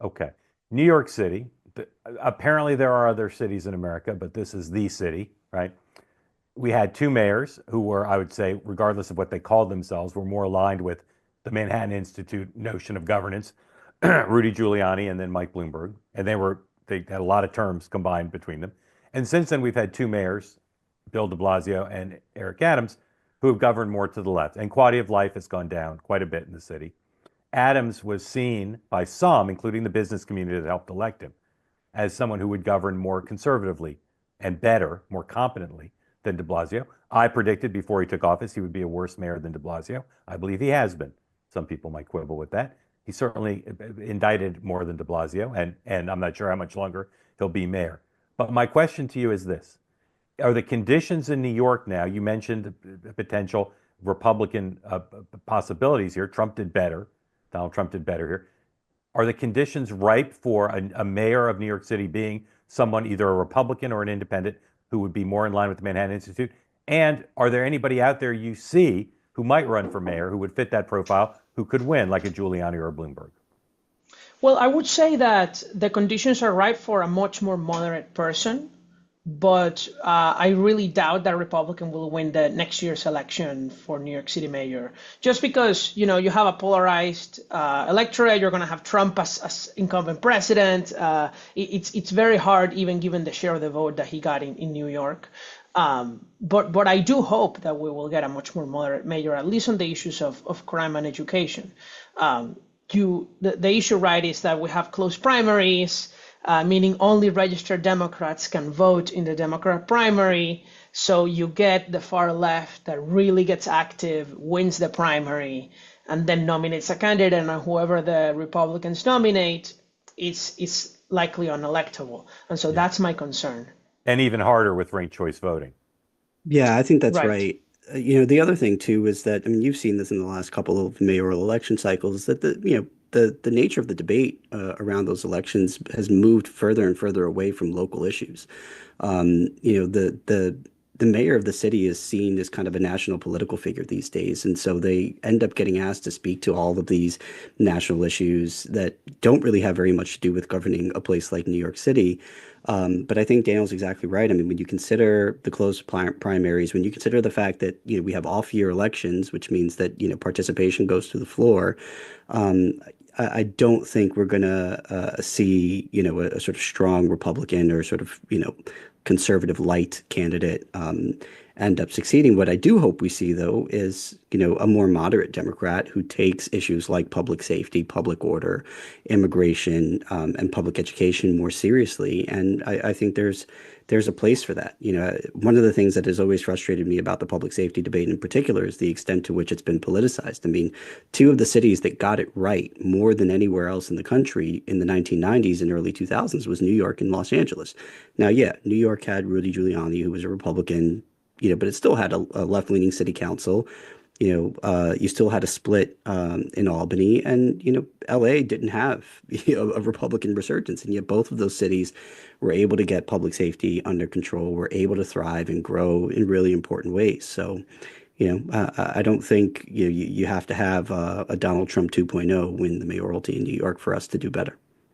Okay. New York City. Apparently, there are other cities in America, but this is the city, right? We had two mayors who were, I would say, regardless of what they called themselves, were more aligned with the Manhattan Institute notion of governance, Rudy Giuliani and then Mike Bloomberg. And they had a lot of terms combined between them. And since then, we've had two mayors, Bill de Blasio and Eric Adams, who have governed more to the left. And quality of life has gone down quite a bit in the city. Adams was seen by some, including the business community that helped elect him, as someone who would govern more conservatively and better, more competently than de Blasio. I predicted before he took office he would be a worse mayor than de Blasio. I believe he has been. Some people might quibble with that. He certainly indicted more than de Blasio, and I'm not sure how much longer he'll be mayor. But my question to you is this. Are the conditions in New York now, you mentioned the potential Republican possibilities here. Trump did better. Donald Trump did better here. Are the conditions ripe for a mayor of New York City being someone, either a Republican or an independent, who would be more in line with the Manhattan Institute? And are there anybody out there you see who might run for mayor who would fit that profile, who could win, like a Giuliani or a Bloomberg? Well, I would say that the conditions are right for a much more moderate person, but I really doubt that Republican will win the next year's election for New York City mayor. Just because, you have a polarized electorate, you're going to have Trump as incumbent president. It's very hard, even given the share of the vote that he got in New York. But I do hope that we will get a much more moderate mayor, at least on the issues of crime and education. The issue, right, is that we have close primaries, meaning only registered Democrats can vote in the Democrat primary. So you get the far left that really gets active, wins the primary, and then nominates a candidate, and whoever the Republicans nominate is likely unelectable. And so that's my concern. And even harder with ranked choice voting. Yeah, I think that's Right. right. The other thing too is that, I mean, you've seen this in the last couple of mayoral election cycles, that the nature of the debate around those elections has moved further and further away from local issues. The mayor of the city is seen as kind of a national political figure these days, and so they end up getting asked to speak to all of these national issues that don't really have very much to do with governing a place like New York City. But I think Daniel's exactly right. I mean, when you consider the closed primaries, when you consider the fact that we have off-year elections, which means that participation goes to the floor, um, I don't think we're going to see a sort of strong Republican or sort of conservative light candidate end up succeeding. What I do hope we see, though, is a more moderate Democrat who takes issues like public safety, public order, immigration, and public education more seriously. And I think there's a place for that. One of the things that has always frustrated me about the public safety debate in particular is the extent to which it's been politicized. I mean, two of the cities that got it right more than anywhere else in the country in the 1990s and early 2000s was New York and Los Angeles. Now, yeah, New York had Rudy Giuliani, who was a Republican, but it still had a left-leaning city council. You still had a split in Albany, and LA didn't have a Republican resurgence, and yet both of those cities were able to get public safety under control, were able to thrive and grow in really important ways. So, I don't think you have to have a Donald Trump 2.0 win the mayoralty in New York for us to do better.